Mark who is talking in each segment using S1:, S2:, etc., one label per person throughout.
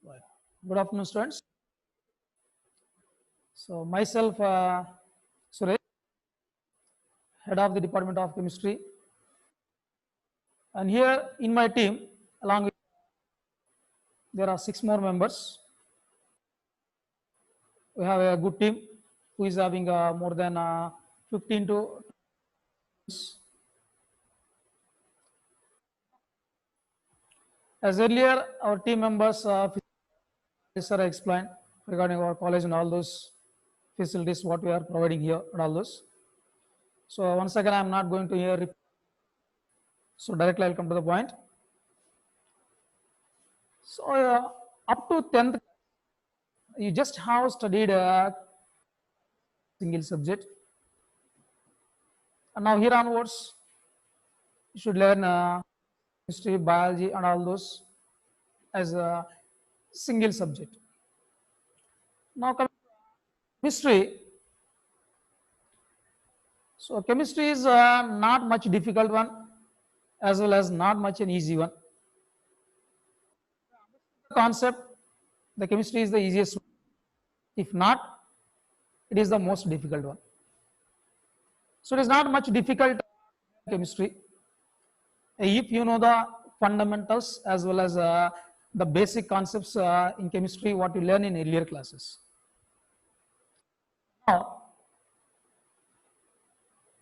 S1: Right. Good afternoon, students. So myself, Suresh, head of the Department of Chemistry, and here in my team, along with there are 6 more members. We have a good team who is having more than 15 to as earlier our team members sir explained regarding our college and all those facilities what we are providing here and all those. So once again, I am not going to here. So directly I'll come to the point. So up to 10th, you just have studied a single subject, and now here onwards, you should learn history, biology, and all those as a single subject. Now coming to chemistry. So chemistry is not much difficult one, as well as not much an easy one. The concept, the chemistry is the easiest one. If not, it is the most difficult one. So it is not much difficult chemistry if you know the fundamentals as well as the basic concepts in chemistry what you learn in earlier classes. Now,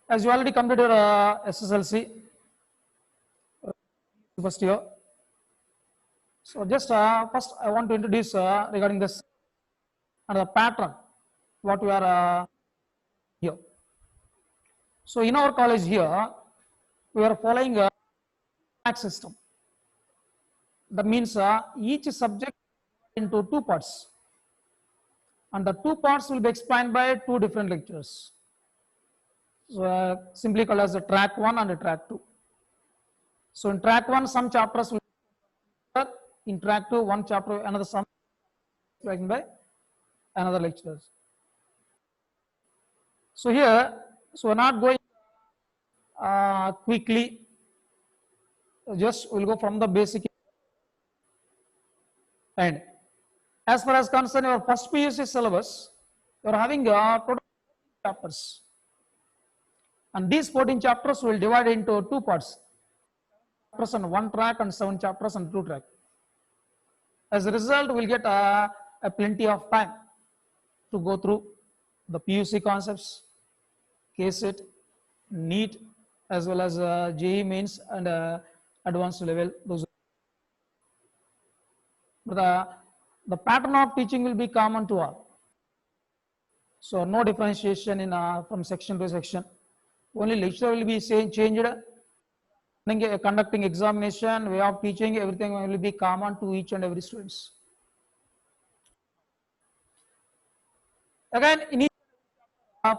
S1: as you already completed SSLC first year, so just first I want to introduce regarding this and the pattern what we are here. So in our college here, we are following a track system. That means each subject into 2 parts, and the 2 parts will be explained by 2 different lecturers. So, simply called as the track 1 and the track 2. So in track 1, some chapters will be in track 2, one chapter, another some explained by another lecturers. So here, so we're not going quickly, just we'll go from the basic. And as far as concern your first PUC syllabus, you're having total chapters. And these 14 chapters will divide into 2 parts. Chapters on 1 track and 7 chapters on 2 track. As a result, we'll get a plenty of time to go through the PUC concepts, KCET, NEET, as well as JEE mains and advanced level. Those. But the pattern of teaching will be common to all. So no differentiation in from section to section. Only lecture will be changed. Conducting examination, way of teaching, everything will be common to each and every students. Again, in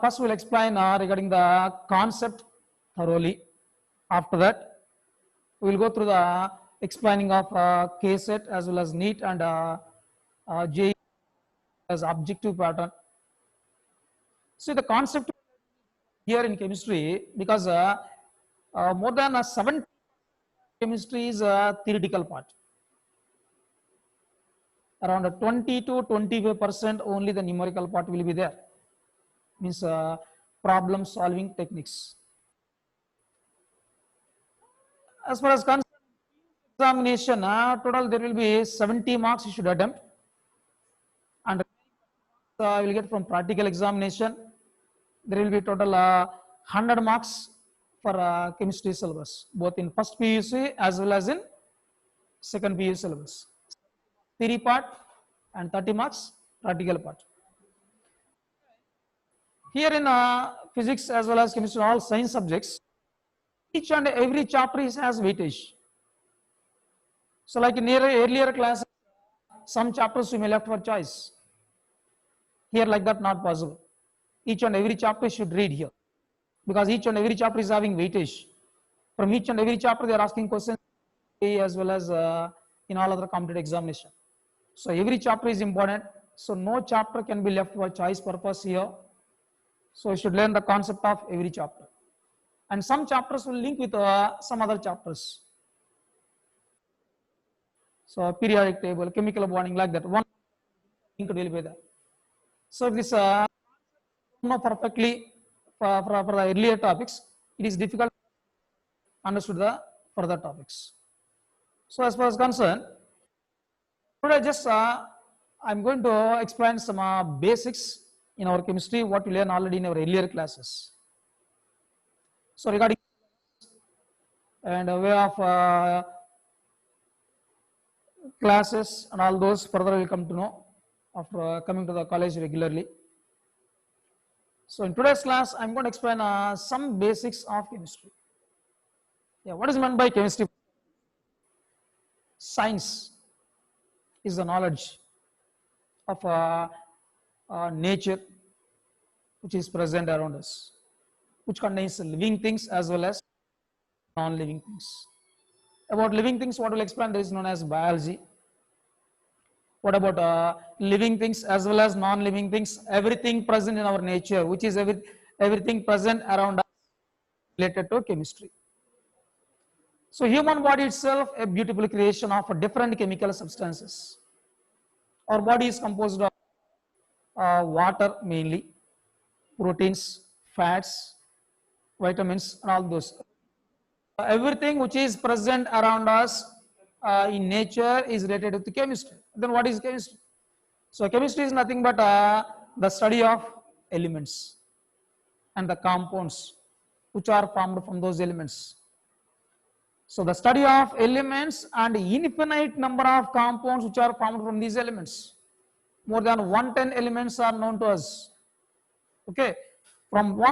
S1: first we'll explain regarding the concept thoroughly. After that, we will go through the explaining of KCET as well as NEET and JEE as objective pattern. See the concept here in chemistry, because more than 70% chemistry is a theoretical part. Around 20 to 25% only the numerical part will be there. Means problem solving techniques. As far as examination, total there will be 70 marks you should attempt, and will get from practical examination. There will be total 100 marks for chemistry syllabus, both in first PUC as well as in second PUC syllabus. Theory part and 30 marks practical part. Here in physics as well as chemistry, all science subjects, each and every chapter has weightage. So like in earlier classes, some chapters you may left for choice. Here like that not possible. Each and every chapter should read here, because each and every chapter is having weightage. From each and every chapter they are asking questions as well as in all other competitive examination. So every chapter is important. So no chapter can be left for choice purpose here. So you should learn the concept of every chapter. And some chapters will link with some other chapters. So periodic table, chemical bonding, like that. One thing to deal with that. So this know perfectly for the earlier topics, it is difficult to understand the further topics. So as far as concerned, today just I'm going to explain some basics in our chemistry, what we learned already in our earlier classes. So regarding and a way of classes and all those further will come to know after coming to the college regularly. So in today's class, I'm going to explain some basics of chemistry. Yeah, what is meant by chemistry? Science is the knowledge of nature which is present around us, which contains living things as well as non-living things. About living things, what we'll explain, this is known as biology. What about living things as well as non-living things? Everything present in our nature, which is everything present around us related to chemistry. So human body itself a beautiful creation of different chemical substances. Our body is composed of water mainly, proteins, fats, vitamins, and all those. Everything which is present around us in nature is related to chemistry. Then what is chemistry? So chemistry is nothing but the study of elements and the compounds which are formed from those elements. So the study of elements and infinite number of compounds which are formed from these elements. More than 110 elements are known to us. Okay, from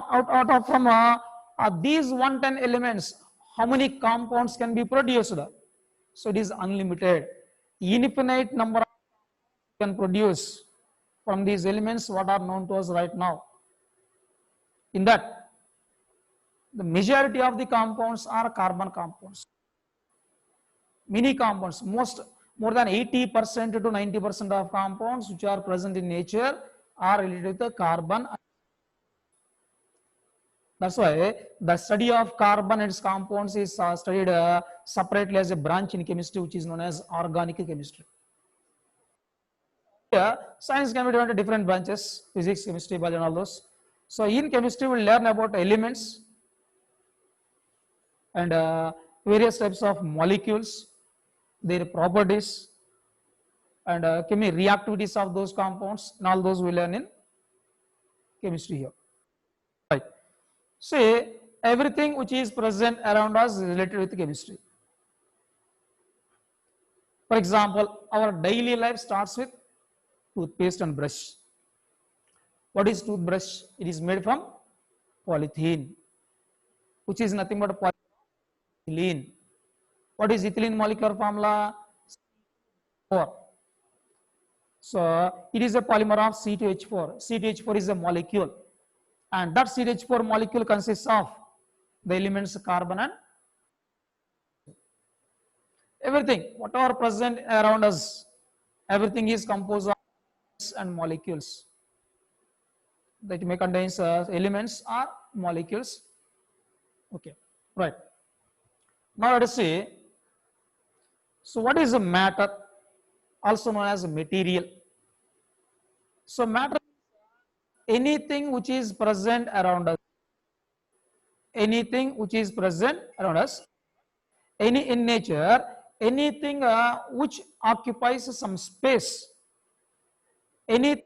S1: these 110 elements, how many compounds can be produced? So it is unlimited. Infinite number of can produce from these elements what are known to us right now. In that, the majority of the compounds are carbon compounds. Many compounds, more than 80% to 90% of compounds which are present in nature are related to carbon. That's why the study of carbon and its compounds is studied separately as a branch in chemistry, which is known as organic chemistry. Here, science can be divided into different branches: physics, chemistry, biology, and all those. So in chemistry, we'll learn about elements and various types of molecules, their properties, and reactivities of those compounds, and all those we learn in chemistry here. Right. Say everything which is present around us is related with chemistry. For example, our daily life starts with toothpaste and brush. What is toothbrush? It is made from polythene, which is nothing but polyethylene. What is ethylene molecular formula? 4. So it is a polymer of C2H4. C2H4 is a molecule, and that CH4 molecule consists of the elements carbon and everything, whatever present around us, everything is composed of and molecules that may contain elements or molecules. Okay, right. Now let us see. So what is a matter? Also known as material. So matter, anything which is present around us. Anything which is present around us. Any in nature, anything which occupies some space. Any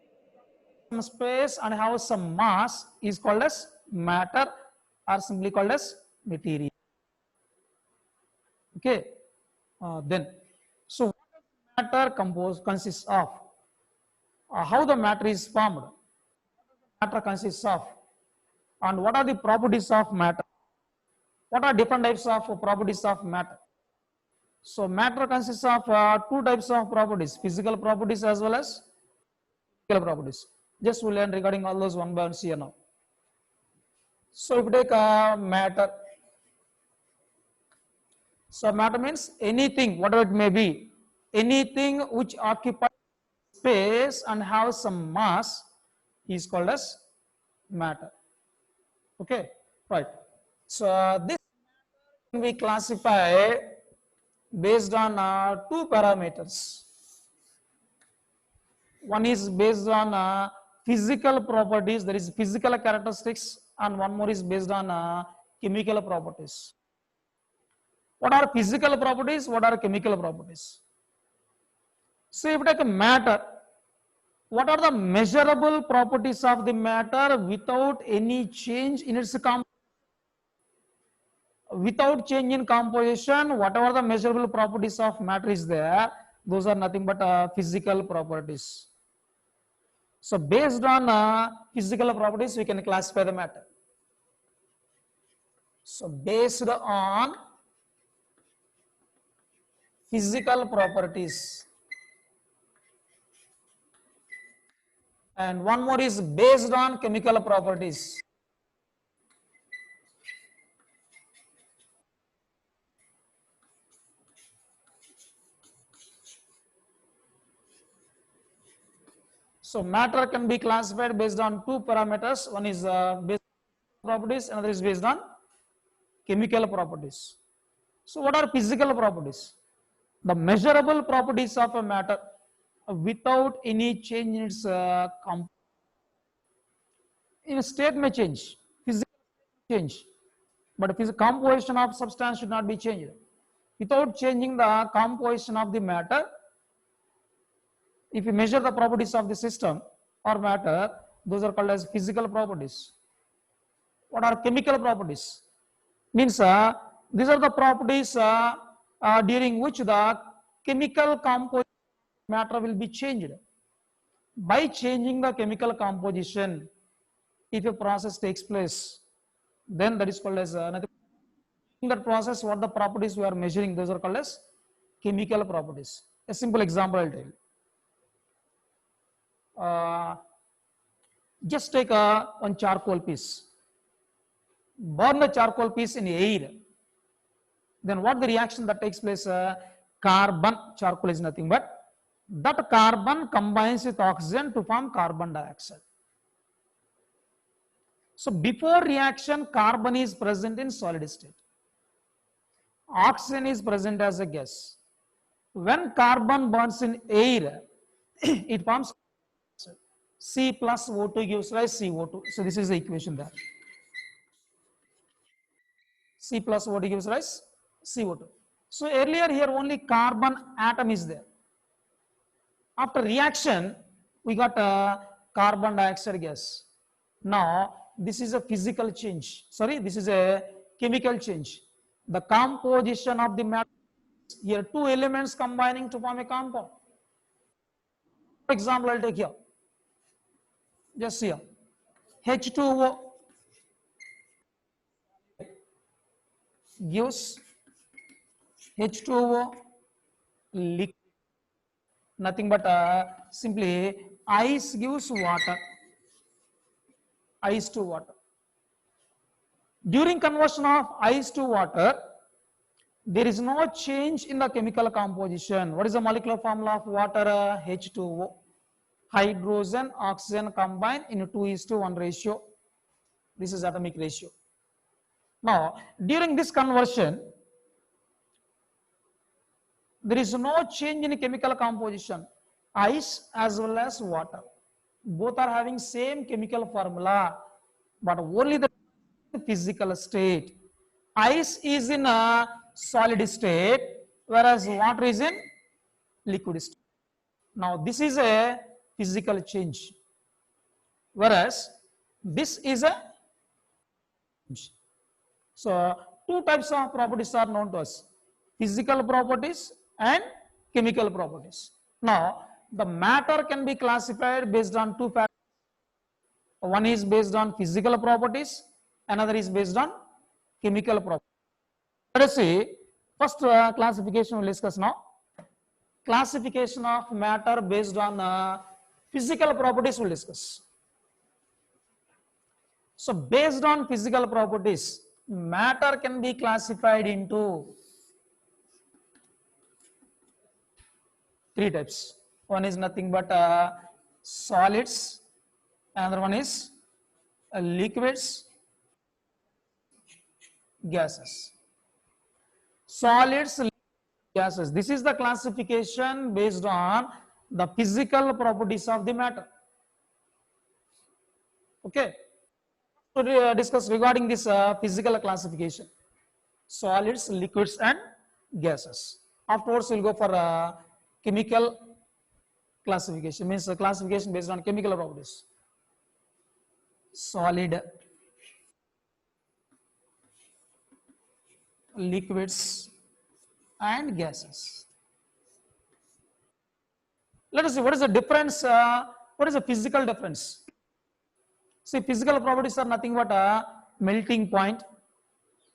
S1: space and have some mass is called as matter, or simply called as material. Okay, then so what does matter consists of? How the matter is formed? Matter consists of, and what are the properties of matter? What are different types of properties of matter? So matter consists of two types of properties: physical properties as well as chemical properties. Just we'll learn regarding all those one by one here now. So if you take matter, so matter means anything, whatever it may be, anything which occupies space and has some mass is called as matter. Okay, right. So this can be classified based on two parameters. One is based on physical properties, that is physical characteristics, and one more is based on chemical properties. What are physical properties? What are chemical properties? So if you take a matter, what are the measurable properties of the matter without any change in its without change in composition? Whatever the measurable properties of matter is there, those are nothing but physical properties. So based on physical properties, we can classify the matter. So based on physical properties, and one more is based on chemical properties. So matter can be classified based on two parameters. One is based on properties, another is based on chemical properties. So what are physical properties? The measurable properties of a matter without any change in its in state may change, physical change, but composition of substance should not be changed. Without changing the composition of the matter, if you measure the properties of the system or matter, those are called as physical properties. What are chemical properties? Means these are the properties during which the chemical composition matter will be changed. By changing the chemical composition, if a process takes place, then that is called as nothing. In that process, what the properties we are measuring, those are called as chemical properties. A simple example I'll tell you. Just take one charcoal piece. Burn the charcoal piece in air. Then what the reaction that takes place? Carbon, charcoal is nothing but that carbon combines with oxygen to form carbon dioxide. So before reaction, carbon is present in solid state. Oxygen is present as a gas. When carbon burns in air, it forms C plus O2 gives rise CO2. So this is the equation there. C plus O2 gives rise CO2. So earlier here only carbon atom is there. After reaction, we got carbon dioxide gas. Now this is a physical change. Sorry, this is a chemical change. The composition of the matter, here two elements combining to form a compound. For example, I'll take here. Just here. H2O gives H2O liquid. Nothing but simply ice gives water. Ice to water. During conversion of ice to water, there is no change in the chemical composition. What is the molecular formula of water? H2O. Hydrogen, oxygen combine in a 2:1 ratio. This is atomic ratio. Now, during this conversion, there is no change in chemical composition. Ice as well as water. Both are having same chemical formula, but only the physical state. Ice is in a solid state, whereas water is in liquid state. Now, this is a physical change, whereas this is a change. So, two types of properties are known to us: physical properties and chemical properties. Now, the matter can be classified based on two factors. One is based on physical properties, another is based on chemical properties. Let us see, first classification we will discuss now. Classification of matter based on physical properties we will discuss. So based on physical properties, matter can be classified into three types. One is nothing but solids, another one is liquids, gases. Solids, gases. This is the classification based on the physical properties of the matter. Okay. So discuss regarding this physical classification: solids, liquids, and gases. Afterwards, we'll go for chemical classification. Means classification based on chemical properties. Solid, liquids, and gases. Let us see what is the difference. What is the physical difference? See, physical properties are nothing but a melting point,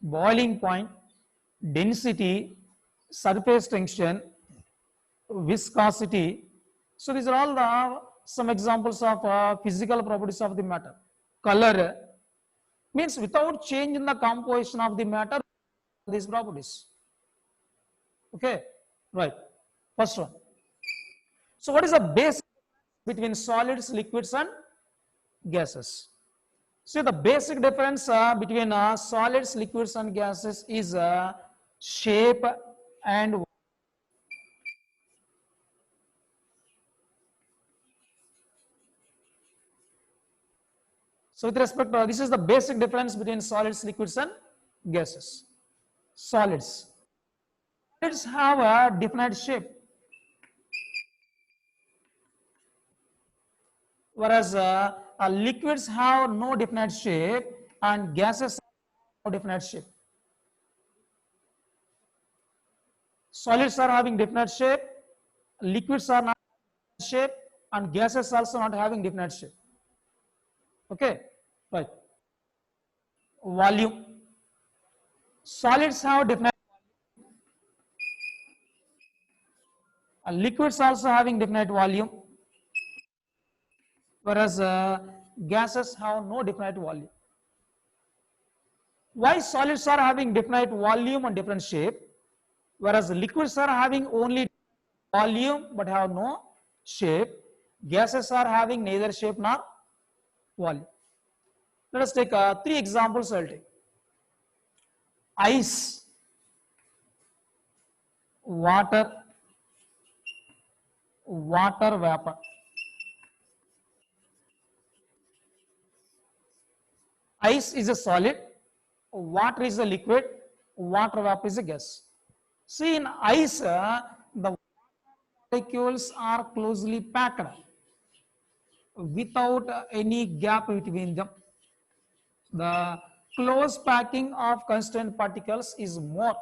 S1: boiling point, density, surface tension, viscosity. So these are all the some examples of physical properties of the matter. Color means without change in the composition of the matter, these properties. Okay, right. First one. So what is the base between solids, liquids, and gases? See, the basic difference between solids, liquids, and gases is shape and so with respect to this is the basic difference between solids, liquids, and gases. Solids have a definite shape, whereas liquids have no definite shape and gases have no definite shape. Solids are having definite shape, liquids are not shape, and gases also not having definite shape. Okay, right. Volume. Solids have definite, liquids also having definite volume, whereas gases have no definite volume. Why solids are having definite volume and different shape, whereas liquids are having only volume but have no shape? Gases are having neither shape nor volume. Let us take 3 examples. I'll take ice, water, water vapor. Ice is a solid, water is a liquid, water vapor is a gas. See, in ice, the molecules are closely packed without any gap between them. The close packing of constant particles is more.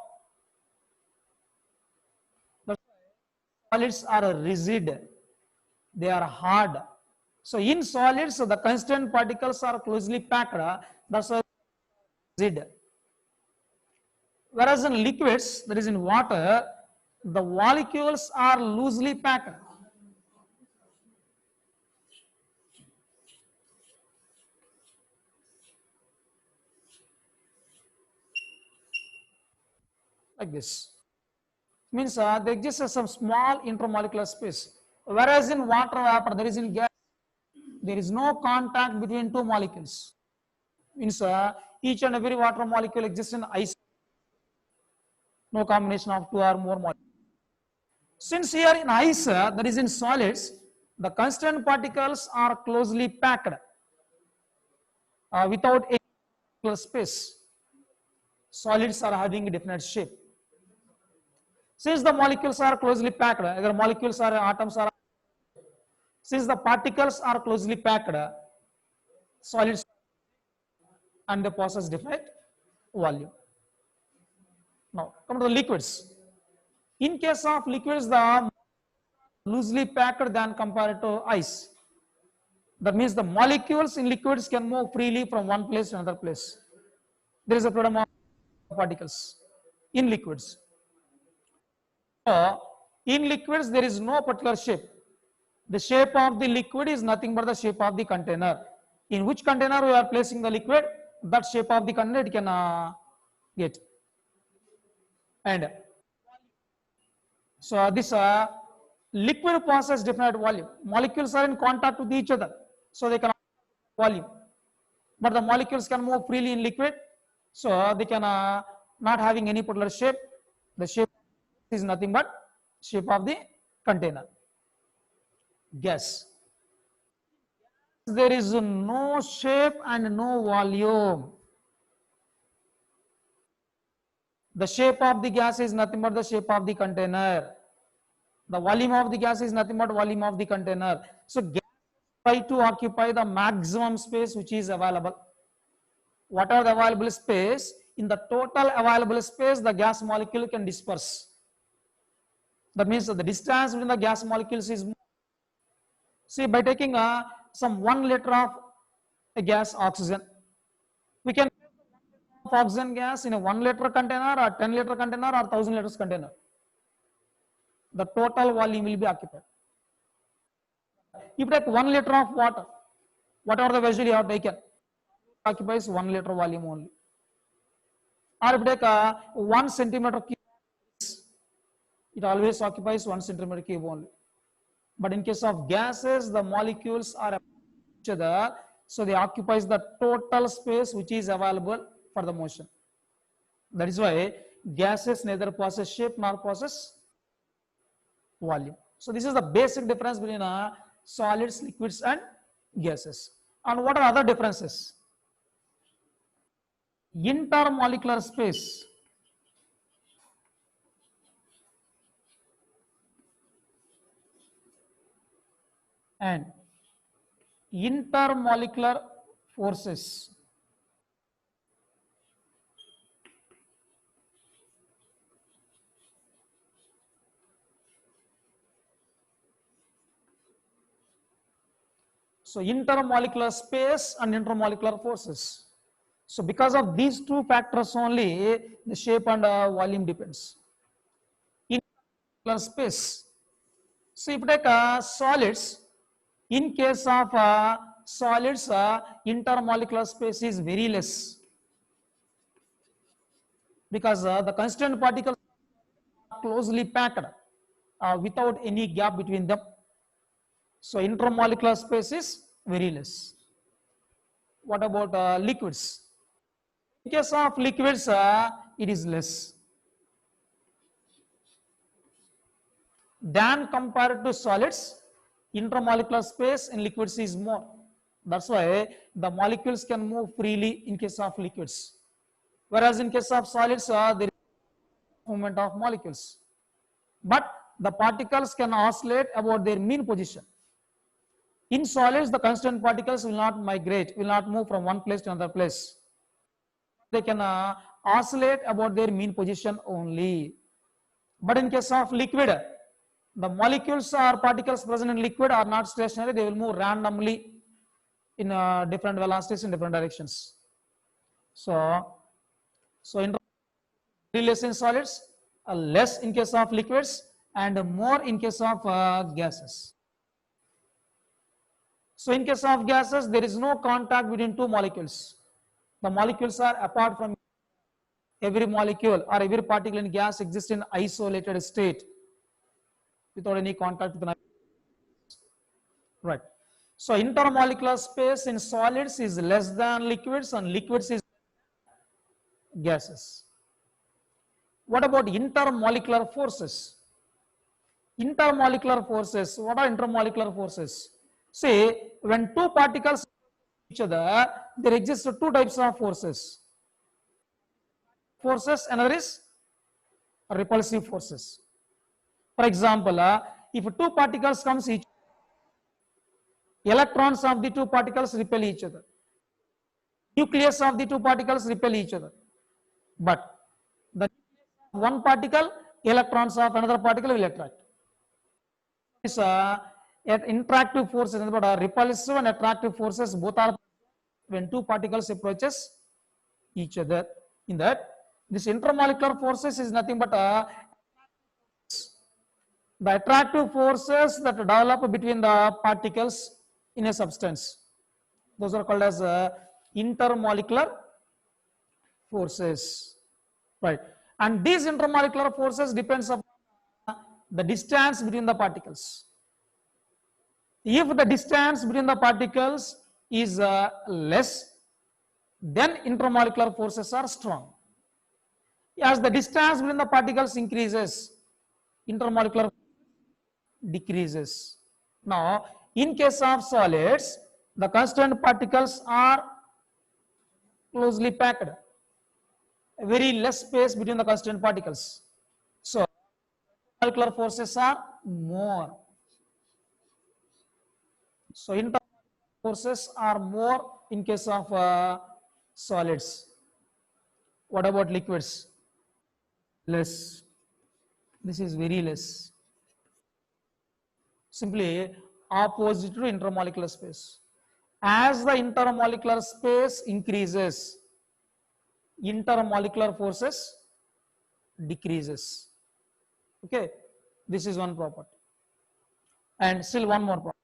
S1: The solids are rigid, they are hard. So in solids, the constant particles are closely packed, that's why rigid. Whereas in liquids, that is in water, the molecules are loosely packed. Like this. Means there exists some small intermolecular space. Whereas in water vapor, there is in gas, there is no contact between two molecules. Means each and every water molecule exists in ice. No combination of two or more molecules. Since here in ice, that is in solids, the constant particles are closely packed without any space. Solids are having a definite shape. Since the molecules are closely packed, either molecules or atoms are, since the particles are closely packed, solids and they possess definite volume. Now come to the liquids. In case of liquids, the loosely packed than compared to ice. That means the molecules in liquids can move freely from one place to another place. There is a freedom of particles in liquids. So, in liquids, there is no particular shape. The shape of the liquid is nothing but the shape of the container. In which container we are placing the liquid, that shape of the container it can get. And so this liquid possesses definite volume. Molecules are in contact with each other, so they can volume. But the molecules can move freely in liquid, so they can not having any particular shape. The shape is nothing but shape of the container. Gas. There is no shape and no volume. The shape of the gas is nothing but the shape of the container. The volume of the gas is nothing but volume of the container. So gas try to occupy the maximum space which is available. Whatever the available space, in the total available space, the gas molecule can disperse. That means that the distance between the gas molecules is more. See, by taking some 1 liter of a gas oxygen, we can put oxygen gas in a 1 liter container or 10 liter container or 1000 liters container. The total volume will be occupied. If you take 1 liter of water, whatever the vessel you have taken, occupies 1 liter volume only. Or if you take 1 centimeter cube, it always occupies 1 centimeter cube only. But in case of gases, the molecules are each other, so they occupies the total space which is available for the motion. That is why gases neither possess shape nor possess volume. So this is the basic difference between solids, liquids and gases. And what are other differences? Intermolecular space. And intermolecular forces. So intermolecular space and intermolecular forces. So because of these two factors only, the shape and volume depends. Intermolecular space. So if you take solids, in case of solids, intermolecular space is very less, because the constituent particles are closely packed without any gap between them. So intermolecular space is very less. What about liquids? In case of liquids, it is less than compared to solids. Intermolecular space in liquids is more. That's why the molecules can move freely in case of liquids, whereas in case of solids, there is movement of molecules, but the particles can oscillate about their mean position. In solids, the constant particles will not migrate, will not move from one place to another place. They can oscillate about their mean position only. But in case of liquid, the molecules or particles present in liquid are not stationary, they will move randomly in different velocities in different directions. So in less in solids, less in case of liquids, and more in case of gases. So in case of gases, there is no contact between two molecules. The molecules are apart from every molecule or every particle in gas exists in isolated state without any contact with another. Right. So intermolecular space in solids is less than liquids, and liquids is gases. What about intermolecular forces? Intermolecular forces. What are intermolecular forces? See, when two particles each other, there exist two types of forces. Another is repulsive forces. For example, if two particles comes each, electrons of the two particles repel each other. Nucleus of the two particles repel each other. But the one particle, electrons of another particle will attract. This interactive forces, but repulsive and attractive forces both are when two particles approaches each other. In that, this intermolecular forces is nothing but the attractive forces that develop between the particles in a substance. Those are called as intermolecular forces, right? And these intermolecular forces depends upon the distance between the particles. If the distance between the particles is less, then intermolecular forces are strong. As the distance between the particles increases, intermolecular decreases. Now, in case of solids, the constituent particles are closely packed, very less space between the constituent particles. So, molecular forces are more. So, intermolecular forces are more in case of solids. What about liquids? Less. This is very less. Simply opposite to intermolecular space. As the intermolecular space increases, intermolecular forces decreases. Okay, this is one property. And still one more property.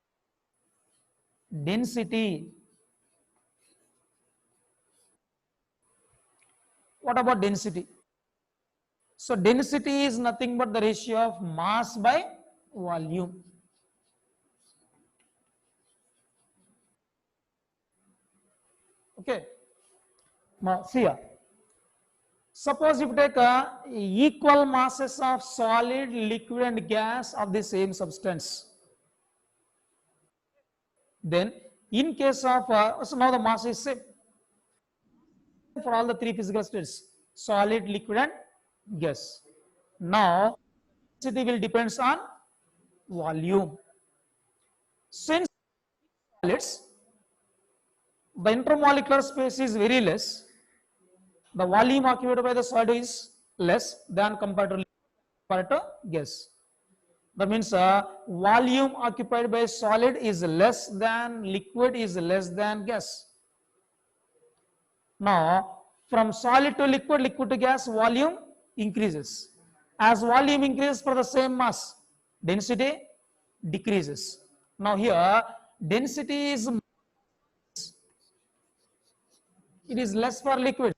S1: Density. What about density? So density is nothing but the ratio of mass by volume. Okay. Now see here. Suppose if you take equal masses of solid, liquid and gas of the same substance, then in case of, so now the mass is same for all the three physical states, solid, liquid and gas. Now density will depends on volume. Since solids, the intermolecular space is very less, the volume occupied by the solid is less than compared to gas. That means volume occupied by solid is less than liquid is less than gas. Now, from solid to liquid, liquid to gas, volume increases. As volume increases for the same mass, density decreases. Now here, density is, it is less for liquid.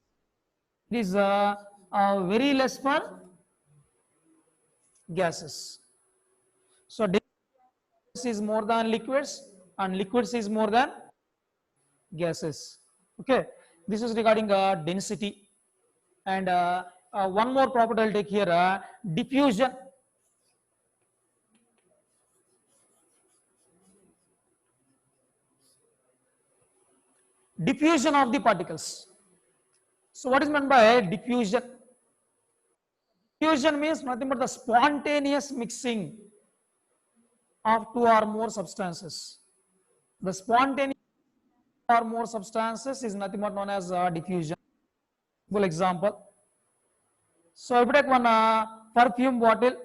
S1: It is very less for gases. So density is more than liquids and liquids is more than gases. Okay, this is regarding density. And one more property I'll take here, diffusion. Diffusion of the particles. So what is meant by diffusion? Diffusion means nothing but the spontaneous mixing of two or more substances. The spontaneous or more substances is nothing but known as diffusion. For example, so if you take one perfume bottle,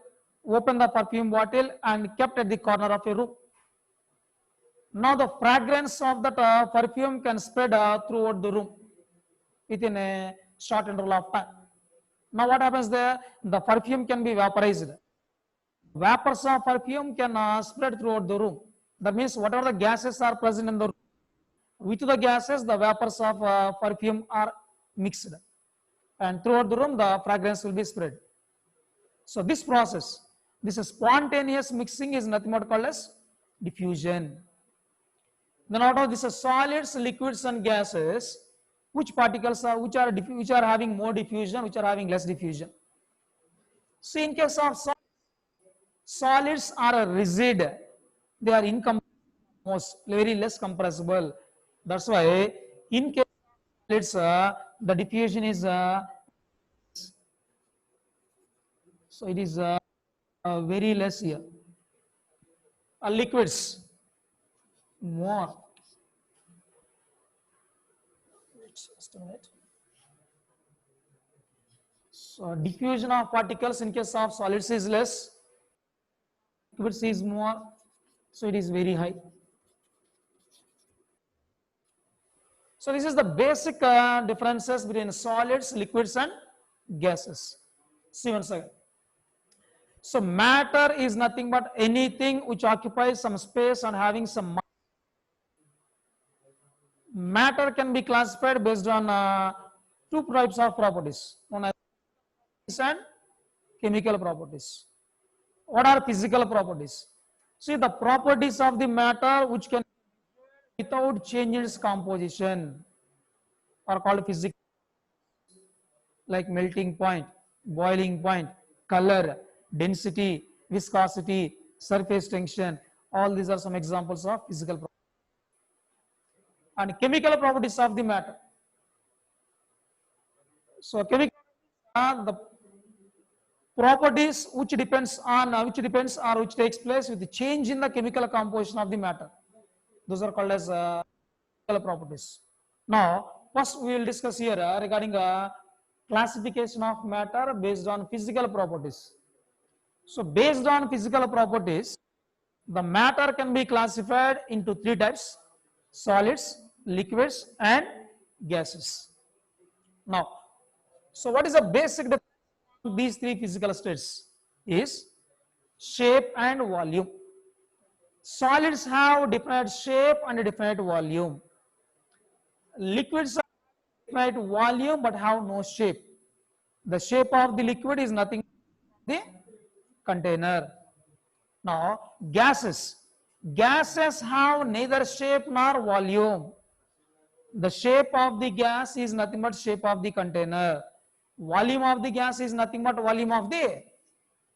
S1: open the perfume bottle and kept at the corner of a room. Now the fragrance of that perfume can spread throughout the room within a short interval of time. Now what happens there? The perfume can be vaporized. Vapors of perfume can spread throughout the room. That means whatever the gases are present in the room, with the gases the vapors of perfume are mixed. And throughout the room the fragrance will be spread. So this process, this spontaneous mixing is nothing but called as diffusion. Then out of this solids, liquids and gases, which particles are which are having more diffusion, which are having less diffusion? See, in case of solids are rigid, they are most very less compressible. That's why in case of solids, the diffusion is so it is very less here. Liquids more. Just a minute. So diffusion of particles in case of solids is less, liquids is more, so it is very high. So this is the basic differences between solids, liquids and gases. See once again. So matter is nothing but anything which occupies some space and having some mass. Matter can be classified based on two types of properties, known as and chemical properties. What are physical properties? See, the properties of the matter which can without changing its composition are called physical, like melting point, boiling point, color, density, viscosity, surface tension. All these are some examples of physical properties. And chemical properties of the matter. So chemical are the properties which depends or which takes place with the change in the chemical composition of the matter. Those are called as chemical properties. Now, first we will discuss here regarding classification of matter based on physical properties. So, based on physical properties, the matter can be classified into three types: solids, liquids, and gases. Now, so what is the basic difference of these three physical states? Is shape and volume. Solids have definite shape and definite volume. Liquids have definite volume but have no shape. The shape of the liquid is nothing but the container. Now, gases. Gases have neither shape nor volume. The shape of the gas is nothing but shape of the container. Volume of the gas is nothing but volume of the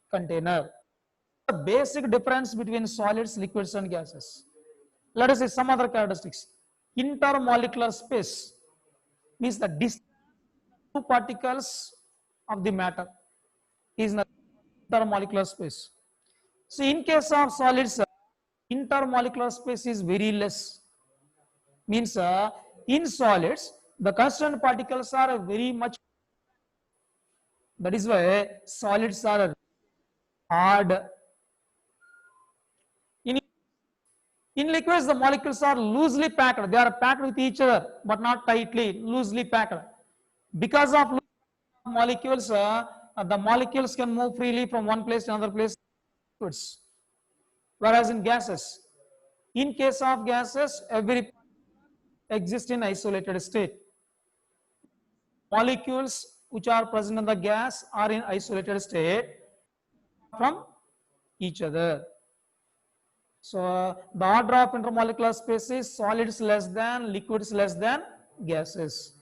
S1: container. The basic difference between solids, liquids, and gases. Let us see some other characteristics. Intermolecular space means the distance two particles of the matter is intermolecular space. So, in case of solids, intermolecular space is very less. Means in solids, the constant particles are very much. That is why solids are hard. In liquids, the molecules are loosely packed. They are packed with each other, but not tightly, loosely packed. Because of molecules, the molecules can move freely from one place to another place. Whereas in gases, in case of gases, every exists in isolated state. Molecules which are present in the gas are in isolated state from each other. So the order of intermolecular space is solids less than, liquids less than gases.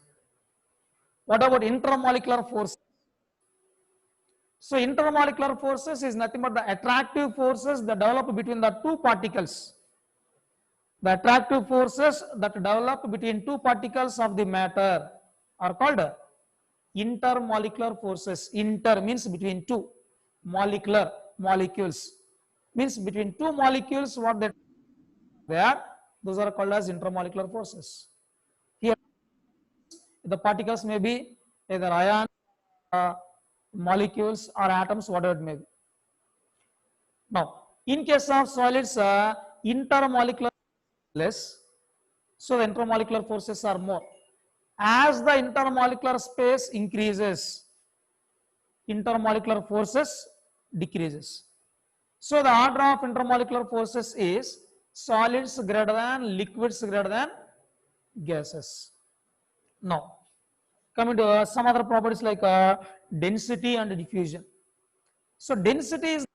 S1: What about intermolecular forces? So intermolecular forces is nothing but the attractive forces that develop between the two particles. The attractive forces that develop between two particles of the matter are called intermolecular forces. Inter means between two. Molecular, molecules means between two molecules what they are, those are called as intermolecular forces. Here the particles may be either ions, molecules or atoms, whatever it may be. Now, in case of solids, intermolecular less, so the intermolecular forces are more. As the intermolecular space increases, intermolecular forces decreases. So the order of intermolecular forces is solids greater than, liquids greater than gases. Now, coming to some other properties like density and diffusion. So density is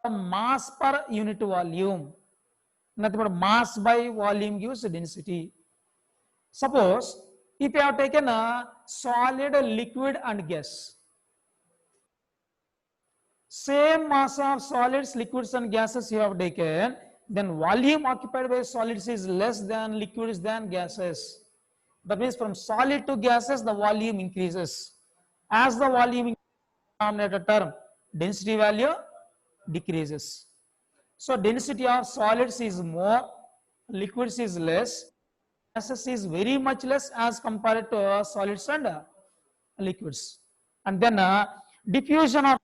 S1: mass per unit volume. Nothing but mass by volume gives density. Suppose if you have taken a solid, liquid and gas, same mass of solids, liquids and gases you have taken, then volume occupied by solids is less than liquids than gases. That means from solid to gases the volume increases. As the volume increases, denominator term, density value decreases. So density of solids is more, liquids is less, gases is very much less as compared to solids and liquids. And then diffusion of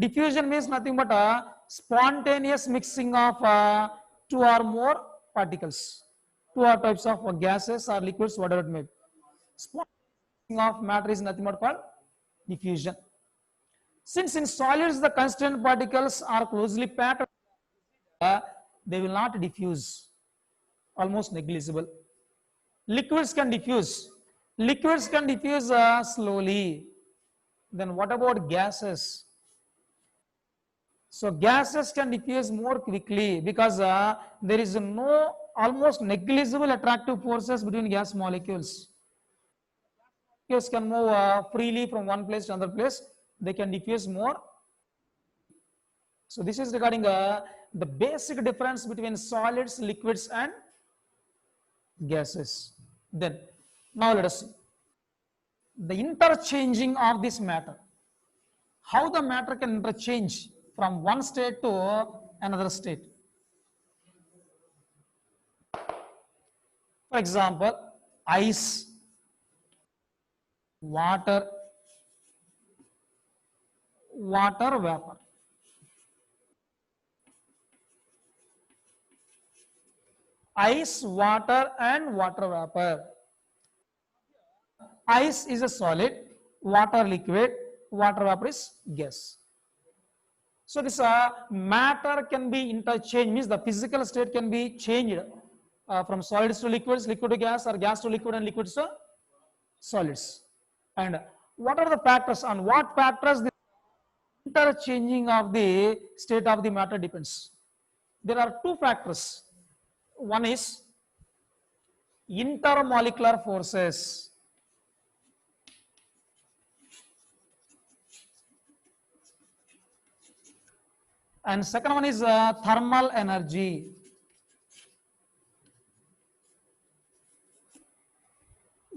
S1: diffusion means nothing but a spontaneous mixing of two or more particles, two or types of gases or liquids, whatever it may be. Spontaneous mixing of matter is nothing but called diffusion. Since in solids the constant particles are closely packed, they will not diffuse, almost negligible. Liquids can diffuse. Liquids can diffuse slowly. Then what about gases? So gases can diffuse more quickly because there is no almost negligible attractive forces between gas molecules. Molecules can move freely from one place to another place they can diffuse more. So this is regarding the basic difference between solids, liquids and gases. Then now let us see the interchanging of this matter. How the matter can interchange from one state to another state. For example, ice, water, water vapor. Ice, water and water vapor. Ice is a solid, water liquid, water vapor is gas. So this matter can be interchanged, means the physical state can be changed from solids to liquids, liquid to gas, or gas to liquid and liquids to solids. And what are the factors? On what factors the interchanging of the state of the matter depends? There are two factors. One is intermolecular forces. And second one is thermal energy.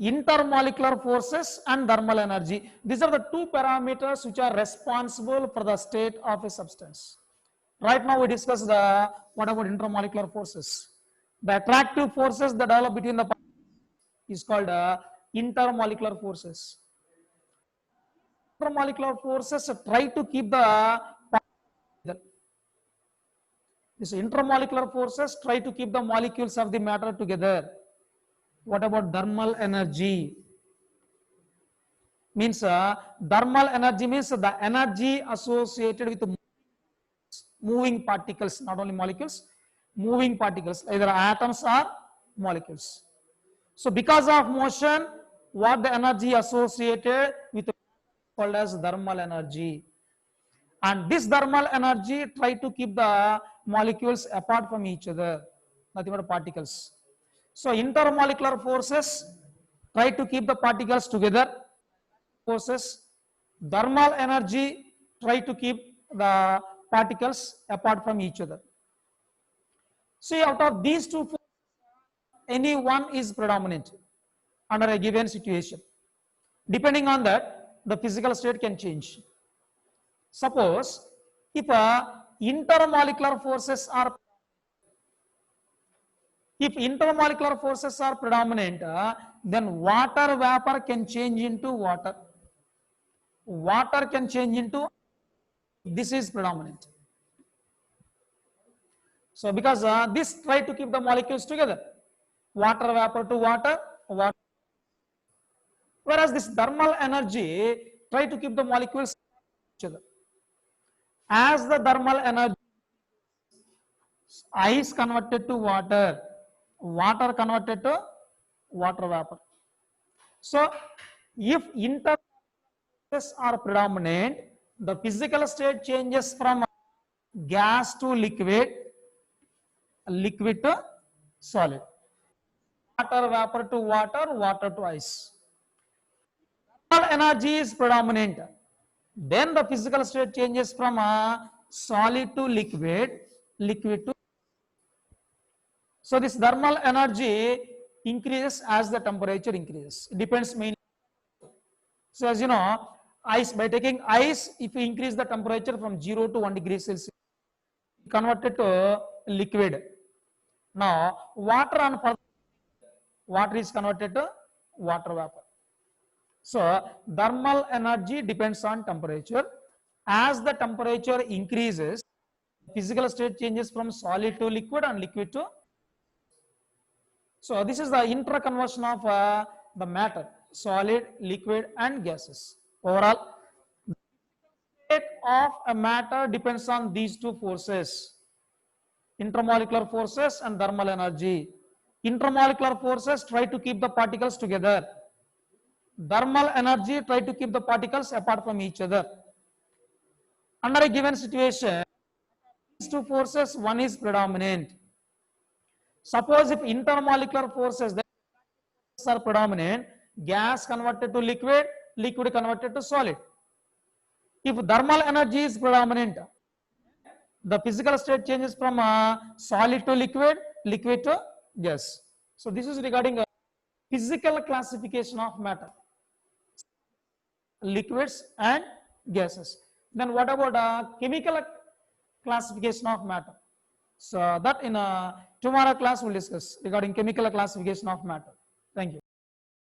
S1: Intermolecular forces and thermal energy. These are the two parameters which are responsible for the state of a substance. Right now we discussed what about intermolecular forces. The attractive forces that develop between the is called intermolecular forces. Intermolecular forces try to keep the these intermolecular forces try to keep the molecules of the matter together. What about thermal energy? Means thermal energy means the energy associated with moving particles, not only molecules, moving particles, either atoms or molecules. So because of motion, what the energy associated with called as thermal energy. And this thermal energy try to keep the molecules apart from each other, nothing but particles. So intermolecular forces try to keep the particles together. Forces, thermal energy try to keep the particles apart from each other. See, out of these two forces, any one is predominant under a given situation. Depending on that, the physical state can change. Suppose if intermolecular forces are predominant, then water vapor can change into water. Water can change into, this is predominant. So because this try to keep the molecules together, water vapor to water, water. Whereas this thermal energy try to keep the molecules together. As the thermal energy, ice converted to water, water converted to water vapor. So if intermolecular forces are predominant, the physical state changes from gas to liquid, liquid to solid, water vapor to water, water to ice. Thermal energy is predominant. Then the physical state changes from solid to liquid, liquid to. So this thermal energy increases as the temperature increases. It depends mainly. So as you know, ice, by taking ice, if you increase the temperature from 0 to 1 degree Celsius, converted to liquid. Now water is converted to water vapor. So thermal energy depends on temperature. As the temperature increases, physical state changes from solid to liquid and liquid to. So this is the interconversion of the matter, solid, liquid and gases. Overall, the state of a matter depends on these two forces, intermolecular forces and thermal energy. Intermolecular forces try to keep the particles together. Thermal energy try to keep the particles apart from each other. Under a given situation, these two forces, one is predominant. Suppose if intermolecular forces are predominant, gas converted to liquid, liquid converted to solid. If thermal energy is predominant, the physical state changes from solid to liquid, liquid to gas. So this is regarding physical classification of matter, liquids and gases. Then what about chemical classification of matter? So that in tomorrow class we'll discuss regarding chemical classification of matter.